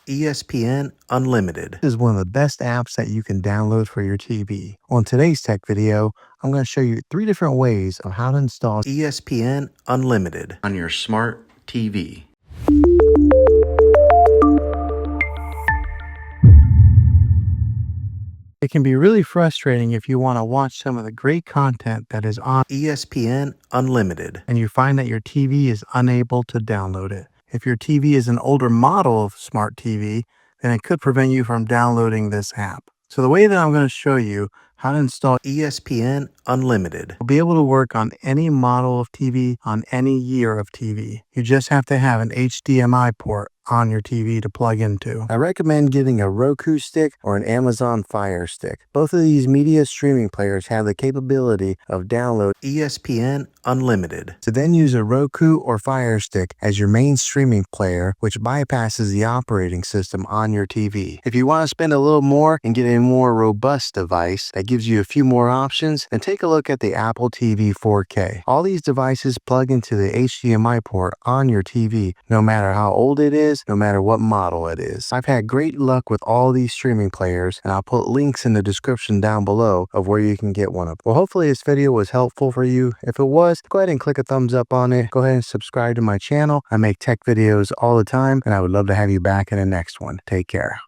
ESPN Unlimited is one of the best apps that you can download for your TV. On today's tech video, I'm going to show you 3 different ways of how to install ESPN Unlimited on your smart TV. It can be really frustrating if you want to watch some of the great content that is on ESPN Unlimited and you find that your TV is unable to download it. If your TV is an older model of smart TV, then it could prevent you from downloading this app. So the way that I'm going to show you how to install ESPN Unlimited will be able to work on any model of TV on any year of TV. You just have to have an HDMI port on your TV to plug into. I recommend getting a Roku stick or an Amazon Fire Stick. Both of these media streaming players have the capability of download ESPN Unlimited. So then use a Roku or Fire Stick as your main streaming player, which bypasses the operating system on your TV. If you want to spend a little more and get a more robust device that gives you a few more options, then take a look at the Apple TV 4K. All these devices plug into the HDMI port on your TV, no matter how old it is, no matter what model it is. I've had great luck with all these streaming players, and I'll put links in the description down below of where you can get one of them. Well, hopefully this video was helpful for you. If it was, go ahead and click a thumbs up on it. Go ahead and subscribe to my channel. I make tech videos all the time, and I would love to have you back in the next one. Take care.